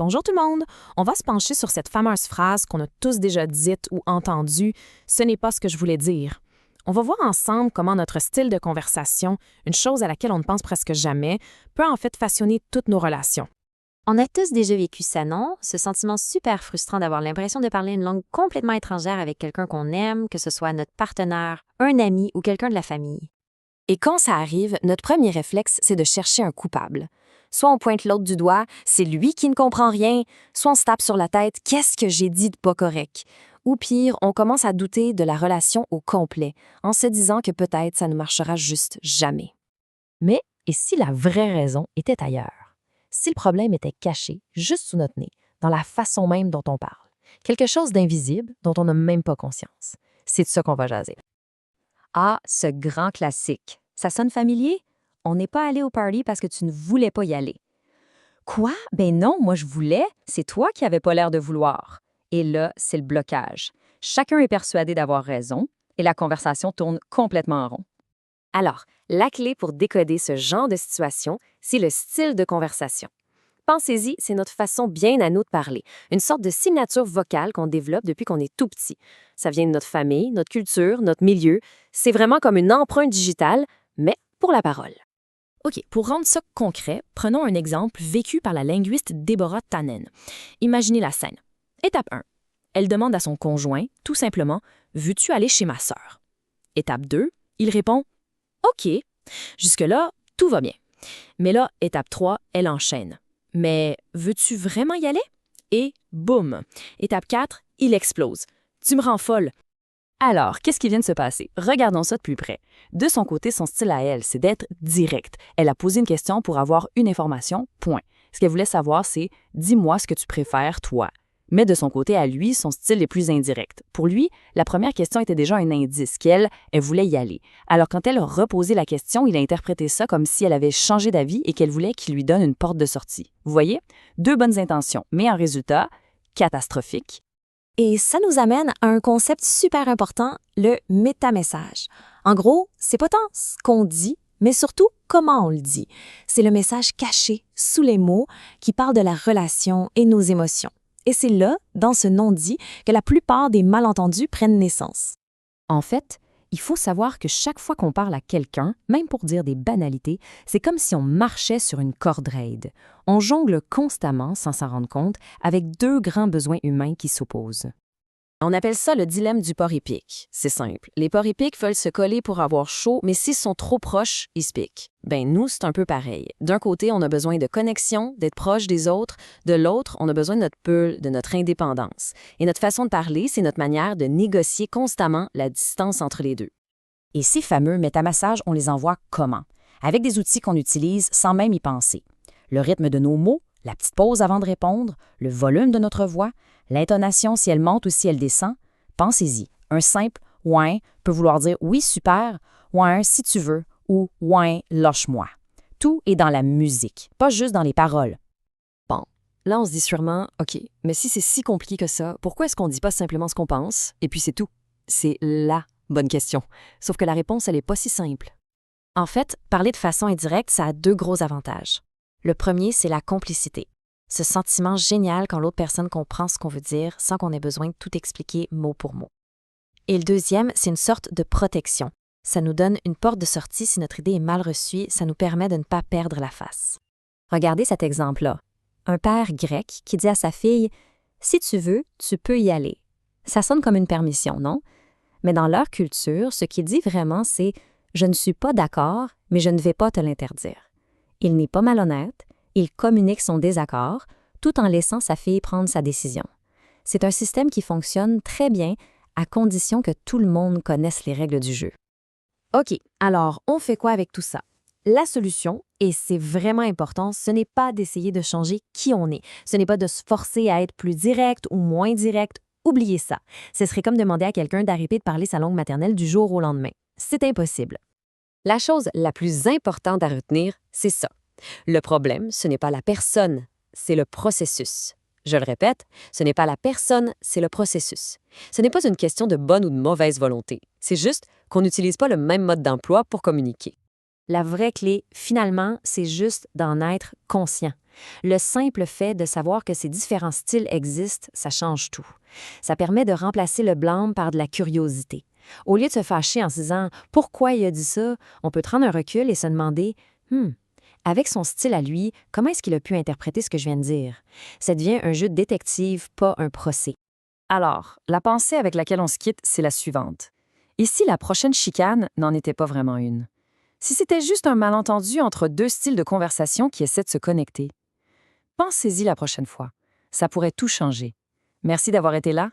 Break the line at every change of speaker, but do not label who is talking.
Bonjour tout le monde! On va se pencher sur cette fameuse phrase qu'on a tous déjà dite ou entendue « ce n'est pas ce que je voulais dire ». On va voir ensemble comment notre style de conversation, une chose à laquelle on ne pense presque jamais, peut en fait façonner toutes nos relations.
On a tous déjà vécu ça, non? Ce sentiment super frustrant d'avoir l'impression de parler une langue complètement étrangère avec quelqu'un qu'on aime, que ce soit notre partenaire, un ami ou quelqu'un de la famille.
Et quand ça arrive, notre premier réflexe, c'est de chercher un coupable. Soit on pointe l'autre du doigt, c'est lui qui ne comprend rien, soit on se tape sur la tête, qu'est-ce que j'ai dit de pas correct? Ou pire, on commence à douter de la relation au complet, en se disant que peut-être ça ne marchera juste jamais.
Mais, et si la vraie raison était ailleurs? Si le problème était caché, juste sous notre nez, dans la façon même dont on parle? Quelque chose d'invisible dont on n'a même pas conscience. C'est de ça qu'on va jaser.
Ah, ce grand classique. Ça sonne familier? On n'est pas allé au party parce que tu ne voulais pas y aller. Quoi? Ben non, moi je voulais. C'est toi qui n'avais pas l'air de vouloir. Et là, c'est le blocage. Chacun est persuadé d'avoir raison et la conversation tourne complètement en rond.
Alors, la clé pour décoder ce genre de situation, c'est le style de conversation. Pensez-y, c'est notre façon bien à nous de parler, une sorte de signature vocale qu'on développe depuis qu'on est tout petit. Ça vient de notre famille, notre culture, notre milieu. C'est vraiment comme une empreinte digitale, mais pour la parole.
OK, pour rendre ça concret, prenons un exemple vécu par la linguiste Deborah Tannen. Imaginez la scène. Étape 1. Elle demande à son conjoint, tout simplement, « Veux-tu aller chez ma sœur? » Étape 2. Il répond « OK. » Jusque-là, tout va bien. Mais là, étape 3, elle enchaîne. « Mais veux-tu vraiment y aller? » Et boum! Étape 4, il explose. « Tu me rends folle. »
Alors, qu'est-ce qui vient de se passer? Regardons ça de plus près. De son côté, son style à elle, c'est d'être directe. Elle a posé une question pour avoir une information, point. Ce qu'elle voulait savoir, c'est « dis-moi ce que tu préfères, toi ». Mais de son côté à lui, son style est plus indirect. Pour lui, la première question était déjà un indice qu'elle voulait y aller. Alors quand elle a reposé la question, il a interprété ça comme si elle avait changé d'avis et qu'elle voulait qu'il lui donne une porte de sortie. Vous voyez? Deux bonnes intentions, mais un résultat catastrophique.
Et ça nous amène à un concept super important, le métamessage. En gros, c'est pas tant ce qu'on dit, mais surtout comment on le dit. C'est le message caché sous les mots qui parle de la relation et nos émotions. Et c'est là, dans ce non-dit, que la plupart des malentendus prennent naissance.
En fait, il faut savoir que chaque fois qu'on parle à quelqu'un, même pour dire des banalités, c'est comme si on marchait sur une corde raide. On jongle constamment, sans s'en rendre compte, avec deux grands besoins humains qui s'opposent.
On appelle ça le dilemme du porc épic. C'est simple. Les porcs épics veulent se coller pour avoir chaud, mais s'ils sont trop proches, ils se piquent. Ben nous, c'est un peu pareil. D'un côté, on a besoin de connexion, d'être proche des autres. De l'autre, on a besoin de notre bulle, de notre indépendance. Et notre façon de parler, c'est notre manière de négocier constamment la distance entre les deux.
Et ces fameux métamassages, on les envoie comment? Avec des outils qu'on utilise sans même y penser. Le rythme de nos mots, la petite pause avant de répondre, le volume de notre voix, l'intonation si elle monte ou si elle descend. Pensez-y. Un simple « ouin » peut vouloir dire « oui, super »,« ouin, si tu veux » ou « ouin, lâche-moi ». Tout est dans la musique, pas juste dans les paroles.
Bon, là on se dit sûrement « OK, mais si c'est si compliqué que ça, pourquoi est-ce qu'on ne dit pas simplement ce qu'on pense et puis c'est tout? » C'est la bonne question. Sauf que la réponse, elle n'est pas si simple.
En fait, parler de façon indirecte, ça a deux gros avantages. Le premier, c'est la complicité. Ce sentiment génial quand l'autre personne comprend ce qu'on veut dire sans qu'on ait besoin de tout expliquer mot pour mot. Et le deuxième, c'est une sorte de protection. Ça nous donne une porte de sortie si notre idée est mal reçue, ça nous permet de ne pas perdre la face. Regardez cet exemple-là. Un père grec qui dit à sa fille « Si tu veux, tu peux y aller ». Ça sonne comme une permission, non? Mais dans leur culture, ce qu'il dit vraiment, c'est « Je ne suis pas d'accord, mais je ne vais pas te l'interdire ». Il n'est pas malhonnête, il communique son désaccord tout en laissant sa fille prendre sa décision. C'est un système qui fonctionne très bien à condition que tout le monde connaisse les règles du jeu.
OK, alors on fait quoi avec tout ça? La solution, et c'est vraiment important, ce n'est pas d'essayer de changer qui on est. Ce n'est pas de se forcer à être plus direct ou moins direct. Oubliez ça. Ce serait comme demander à quelqu'un d'arrêter de parler sa langue maternelle du jour au lendemain. C'est impossible. La chose la plus importante à retenir, c'est ça. Le problème, ce n'est pas la personne, c'est le processus. Je le répète, ce n'est pas la personne, c'est le processus. Ce n'est pas une question de bonne ou de mauvaise volonté. C'est juste qu'on n'utilise pas le même mode d'emploi pour communiquer.
La vraie clé, finalement, c'est juste d'en être conscient.
Le simple fait de savoir que ces différents styles existent, ça change tout. Ça permet de remplacer le blâme par de la curiosité. Au lieu de se fâcher en se disant « Pourquoi il a dit ça?», on peut prendre un recul et se demander « Avec son style à lui, comment est-ce qu'il a pu interpréter ce que je viens de dire? » Ça devient un jeu de détective, pas un procès.
Alors, la pensée avec laquelle on se quitte, c'est la suivante. Et si la prochaine chicane n'en était pas vraiment une? Si c'était juste un malentendu entre deux styles de conversation qui essaient de se connecter? Pensez-y la prochaine fois. Ça pourrait tout changer. Merci d'avoir été là